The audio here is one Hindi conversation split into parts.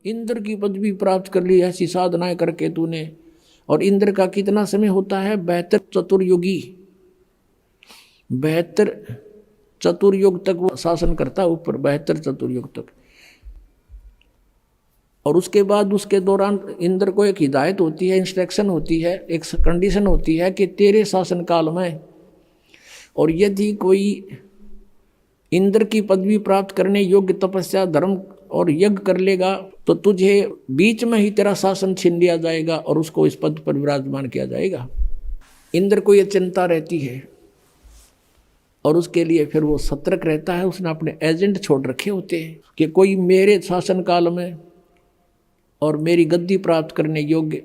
इंद्र की पदवी प्राप्त कर ली ऐसी साधनाएं करके तूने। और इंद्र का कितना समय होता है? 72 चतुर्युगी, 72 चतुर्युग तक वो शासन करता है ऊपर, 72 चतुर्युग तक। और उसके बाद उसके दौरान इंद्र को एक हिदायत होती है, इंस्ट्रक्शन होती है, एक कंडीशन होती है कि तेरे शासन काल में और यदि कोई इंद्र की पदवी प्राप्त करने योग्य तपस्या धर्म और यज्ञ कर लेगा तो तुझे बीच में ही तेरा शासन छीन लिया जाएगा और उसको इस पद पर विराजमान किया जाएगा। इंद्र को यह चिंता रहती है और उसके लिए फिर वो सतर्क रहता है। उसने अपने एजेंट छोड़ रखे होते हैं कि कोई मेरे शासन काल में और मेरी गद्दी प्राप्त करने योग्य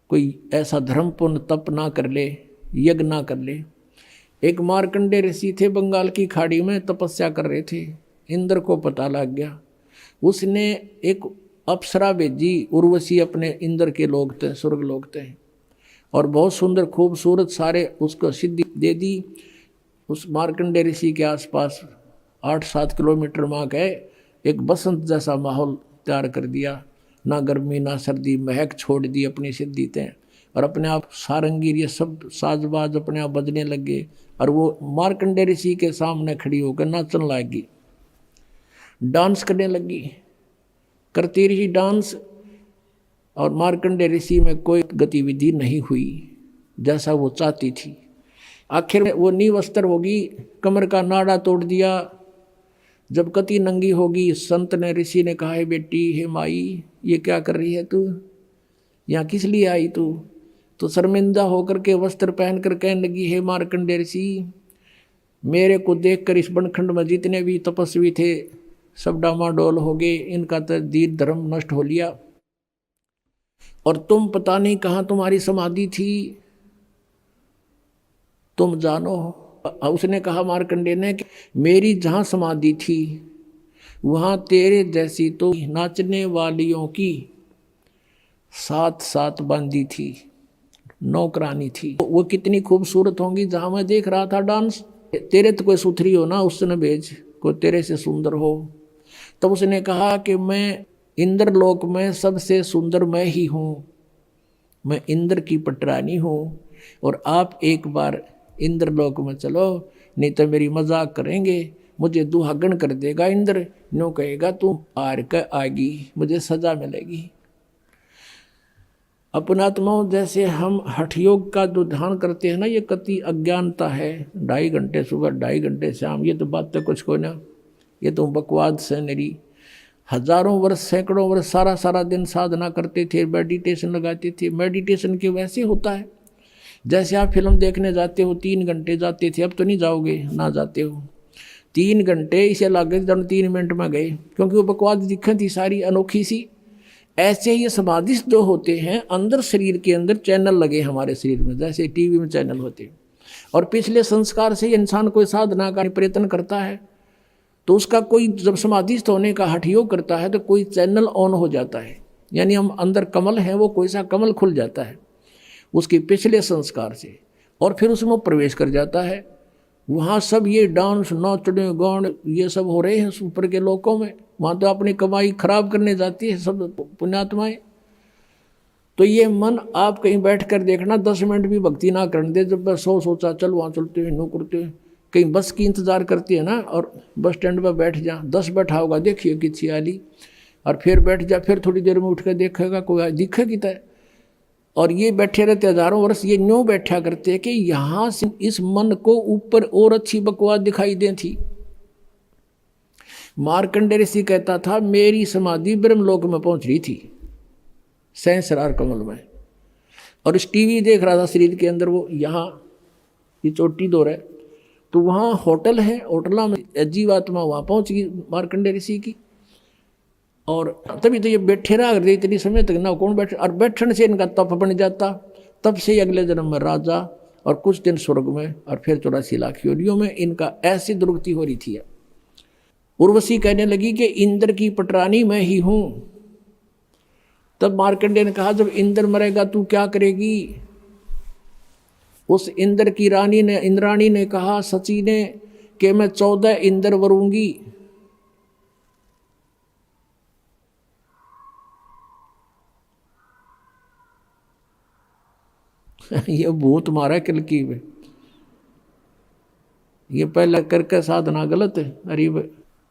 कोई ऐसा धर्म पुण्य तप ना कर ले, यज्ञ ना कर ले। एक मार्कंडे ऋषि थे, बंगाल की खाड़ी में तपस्या कर रहे थे। इंद्र को पता लग गया। उसने एक अप्सरा भेजी, उर्वशी अपने इंद्र के लोग थे, स्वर्ग लोग थे, और बहुत सुंदर खूबसूरत सारे उसको सिद्धि दे दी। उस मार्कंडे ऋषि के आसपास 8-7 किलोमीटर वहाँ गए, एक बसंत जैसा माहौल तैयार कर दिया, ना गर्मी ना सर्दी, महक छोड़ दी अपनी सिद्धि थे। और अपने आप सारंगी ये सब साजबाज अपने आप बजने लगे और वो मार्कंडे ऋषि के सामने खड़ी होकर नाचने लगी, डांस करने लगी, करती रही डांस। और मार्कंडे ऋषि में कोई गतिविधि नहीं हुई जैसा वो चाहती थी। आखिर में वो निवस्त्र होगी, कमर का नाड़ा तोड़ दिया। जब कति नंगी होगी, संत ने ऋषि ने कहा, है बेटी, हे माई, ये क्या कर रही है तू, यहाँ किस लिए आई तू? तो शर्मिंदा होकर के वस्त्र पहन कर कहने लगी, हे मार्कंडे ऋषि, मेरे को देखकर इस बनखंड में जितने भी तपस्वी थे सब डामाडोल हो गए, इनका तो दीन धर्म नष्ट हो लिया, और तुम पता नहीं कहाँ तुम्हारी समाधि थी, तुम जानो। उसने कहा मार्कंडे ने कि मेरी जहाँ समाधि थी वहाँ तेरे जैसी तो नाचने वालियों की 7 बांधी थी, नौकरानी थी। वो कितनी खूबसूरत होंगी जहाँ मैं देख रहा था डांस। तेरे तो कोई सुथरी हो ना, उसने भेज, कोई तेरे से सुंदर हो। तब उसने कहा कि मैं इंद्रलोक में सबसे सुंदर मैं ही हूँ, मैं इंद्र की पटरानी हूँ, और आप एक बार इंद्रलोक में चलो, नहीं तो मेरी मजाक करेंगे, मुझे दुहागन कर देगा इंद्र, नो कहेगा तुम हार कर आएगी, मुझे सजा मिलेगी। अपनात्माओं, जैसे हम हठ योग का जो ध्यान करते हैं ना, ये कति अज्ञानता है। 2.5 घंटे सुबह, 2.5 घंटे शाम, ये तो बात तो कुछ को ना, ये तो बकवाद से मेरी। हजारों वर्ष, सैकड़ों वर्ष सारा दिन साधना करते थे, मेडिटेशन लगाते थे। मेडिटेशन के वैसे होता है जैसे आप फिल्म देखने जाते हो, 3 घंटे जाते थे, अब तो नहीं जाओगे, ना जाते हो। 3 घंटे इसे लगे जब 3 मिनट में गए, क्योंकि वो बकवाद दिक्कत थी सारी अनोखी सी। ऐसे ही ये समाधिस्थ जो होते हैं, अंदर शरीर के अंदर चैनल लगे हमारे शरीर में, जैसे टीवी में चैनल होते हैं, और पिछले संस्कार से इंसान कोई साधना का प्रयत्न करता है तो उसका कोई, जब समाधिस्थ होने का हठ योग करता है तो कोई चैनल ऑन हो जाता है, यानी हम अंदर कमल है, वो कोई सा कमल खुल जाता है उसके पिछले संस्कार से, और फिर उसमें प्रवेश कर जाता है। वहाँ सब ये डांस, नाचने, गान, ये सब हो रहे हैं ऊपर के लोकों में। वहाँ तो अपनी कमाई खराब करने जाती है सब पुण्यात्माएं। तो ये मन आप कहीं बैठ कर देखना, 10 मिनट भी भक्ति ना करने दे। जब बस सोचा चल वहाँ चलते हैं, नो करते हैं, कहीं बस की इंतज़ार करती है ना, और बस स्टैंड पर बैठ जा, 10 बैठा होगा, देखिए किसी आली, और फिर बैठ जा, फिर थोड़ी देर में उठ कर देखेगा कोई दिखेगी तय। और ये बैठे रहते हजारों वर्ष, ये न्यों बैठा करते हैं कि यहाँ से इस मन को ऊपर और अच्छी बकवास दिखाई दे थी। मार्कंडेय ऋषि कहता था, मेरी समाधि ब्रह्मलोक में पहुंच रही थी, सहस्रार कमल में, और इस टीवी देख रहा था शरीर के अंदर। वो यहाँ ये चोटी दौर है, तो वहाँ होटल है, होटला में जीवात्मा वहाँ पहुँच गई मार्कंडेय ऋषि की, और तभी तो ये बैठे रहा करते इतनी समय तक ना, कौन बैठे, और बैठने से इनका तप बन जाता। तब से अगले जन्म में राजा, और कुछ दिन स्वर्ग में, और फिर 84 लाख योनियों में इनका ऐसी दुर्गति हो रही थी। उर्वशी कहने लगी कि इंद्र की पटरानी मैं ही हूँ। तब मार्कंडेय ने कहा, जब इंद्र मरेगा तू क्या करेगी? उस इंद्र की रानी ने, इंद्राणी ने कहा सची ने, कि मैं 14 इंद्र वरूंगी। ये भूत मारा कलकी में, ये पहले करके साधना गलत है। अरे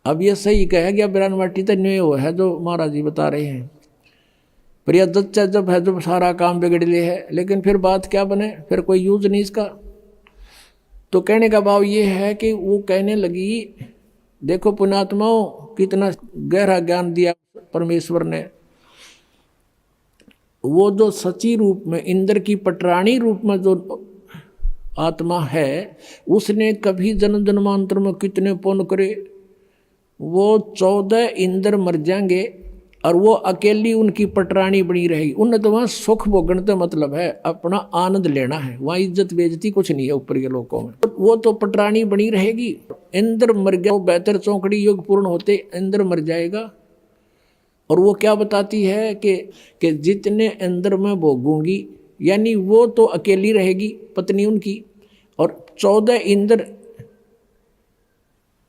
अब ये सही कहे गया बिरान माटी तो न्यू वो है जो महाराज जी बता रहे हैं। प्रिय दच्चा जब है जब सारा काम बिगड़ ले है, लेकिन फिर बात क्या बने, फिर कोई यूज नहीं इसका। तो कहने का भाव ये है कि वो कहने लगी, देखो पुण्यात्माओं कितना गहरा ज्ञान दिया परमेश्वर ने। वो जो सची रूप में इंद्र की पटरानी रूप में जो आत्मा है, उसने कभी जन्म जन्मांतर में कितने पुण्य करे, वो 14 इंद्र मर जाएंगे और वो अकेली उनकी पटरानी बनी रहेगी। उन्हें तो वहाँ सुख भोगने का मतलब है, अपना आनंद लेना है, वहाँ इज्जत बेइज्जती कुछ नहीं है ऊपर के लोगों में। वो तो पटरानी बनी रहेगी। इंद्र मर गया, वो बेहतर चौकड़ी युग पूर्ण होते इंद्र मर जाएगा। और वो क्या बताती है कि जितने इंद्र में भोगूंगी, यानी वो तो अकेली रहेगी पत्नी उनकी, और 14 इंद्र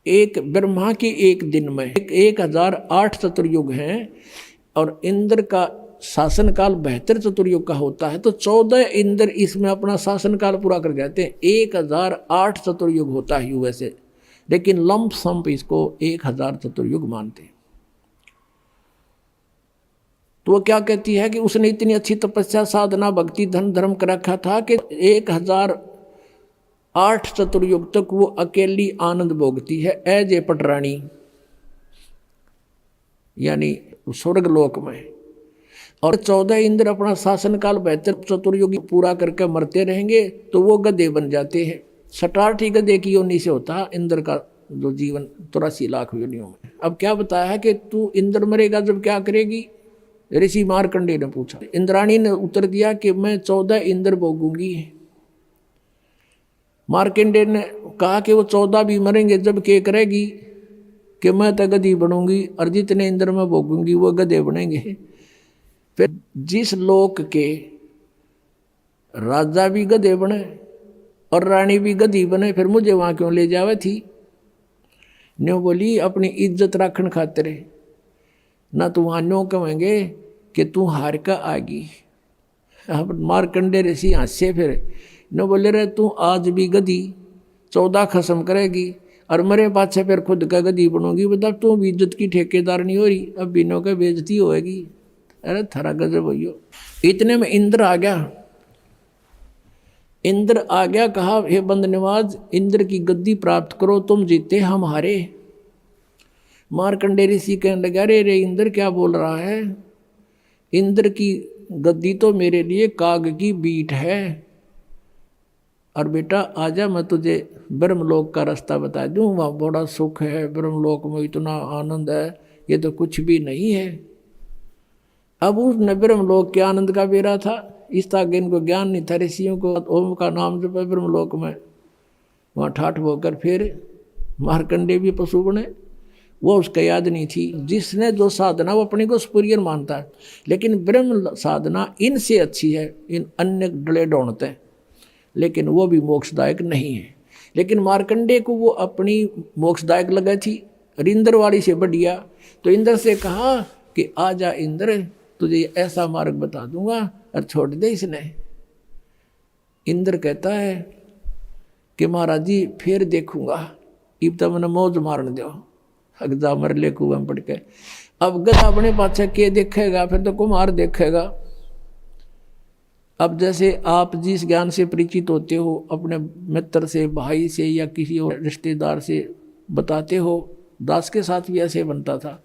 एक ब्रह्मा के एक दिन में 1008 चतुर्युग हैं, और इंद्र का शासन काल 72 चतुर्युग का होता है। तो 14 इंद्र इसमें अपना शासन काल पूरा कर जाते हैं। 1008 चतुर्युग होता है वैसे, लेकिन लंप संप इसको 1000 चतुर्युग मानते हैं। तो वो क्या कहती है कि उसने इतनी अच्छी तपस्या साधना भक्ति धन धर्म कर रखा था कि 1008 चतुर्युग तक वो अकेली आनंद भोगती है एज ए पटरानी, यानी स्वर्ग लोक में। और 14 इंद्र अपना शासन काल 72 चतुर्युग पूरा करके मरते रहेंगे, तो वो गधे बन जाते हैं। 67 गधे की योनि से होता इंद्र का जो जीवन 83 लाख योनियों में। अब क्या बताया है कि तू इंद्र मरेगा जब क्या करेगी, ऋषि मार्कंडे ने पूछा। इंद्राणी ने उत्तर दिया कि मैं 14 इंद्र भोगूंगी। मार्कंडे ने कहा कि वो 14 भी मरेंगे जब के करेगी कि मैं तो गधी बनूंगी, और जितने इंद्र में भोगूंगी वो गधे बनेंगे। फिर जिस लोक के राजा भी गधे बने और रानी भी गधी बने, फिर मुझे वहां क्यों ले जावे थी। न्यो बोली अपनी इज्जत रखने खातिर, ना तो वहाँ न्यो कहेंगे कि तू हार का आगी। अब मार्कंडे ऋषि हंसे, फिर नो बोले रहे तू आज भी गधी 14 खत्म करेगी और मरे पाछे फिर खुद का गधी बनोगी, बता तू भी इज्जत की ठेकेदार नहीं हो रही, अब बिनो का बेइज्जती होएगी। अरे थारा गजब भैयो। इतने में इंद्र आ गया। इंद्र आ गया, कहा हे बंदनवाज इंद्र की गद्दी प्राप्त करो, तुम जीते हम हारे। मार्कंडे ऋषि कहने लगा, रे इंद्र क्या बोल रहा है, इंद्र की गद्दी तो मेरे लिए काग की बीट है, और बेटा आजा मैं तुझे ब्रह्मलोक का रास्ता बता दूं, वहाँ बड़ा सुख है, ब्रह्मलोक में इतना आनंद है, ये तो कुछ भी नहीं है। अब उसने ब्रह्मलोक के आनंद का बेरा था, इस तागे इनको ज्ञान नहीं था ऋषियों को। ओम का नाम जब ब्रह्मलोक में वहाँ ठाठ होकर फिर मार्कंडे भी पशु बने, वो उसका याद नहीं थी। जिसने जो साधना वो अपने को सुपीरियर मानता है, लेकिन ब्रह्म साधना इनसे अच्छी है, इन अन्य डले ढूंढते हैं, लेकिन वो भी मोक्षदायक नहीं है। लेकिन मार्कंडे को वो अपनी मोक्षदायक लगा थी, इंद्र वाली से बढ़िया। तो इंद्र से कहा कि आजा इंद्र, तुझे ऐसा मार्ग बता दूंगा, और छोड़ दे इसने। इंद्र कहता है कि महाराज जी फिर देखूंगा, इब तो मैंने मौज मारने दो, अगजा मर ले कुएं पड़ के। अब गधा अपने पाछे के देखेगा, फिर तो कुमार देखेगा। अब जैसे आप जिस ज्ञान से परिचित होते हो, अपने मित्र से, भाई से, या किसी और रिश्तेदार से बताते हो, दास के साथ भी ऐसे बनता था।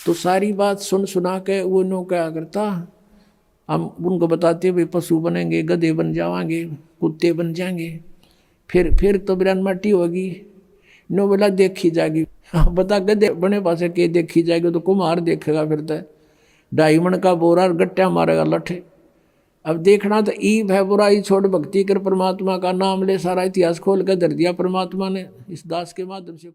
तो सारी बात सुन सुना के वो नो क्या करता, हम उनको बताते भाई पशु बनेंगे, गधे बन जाएंगे, कुत्ते बन जाएंगे, फिर तो बिरान माटी होगी। नो बोला देखी जाएगी। हाँ बता गधे बने पासे के देखी जाएगी, तो कुम्हार देखेगा, फिर तो 2.5 मन का बोरा गट्टा मारेगा लठे। अब देखना तो ईब है, बुराई छोड़ भक्ति कर, परमात्मा का नाम ले, सारा इतिहास खोल कर धर दिया परमात्मा ने इस दास के माध्यम से।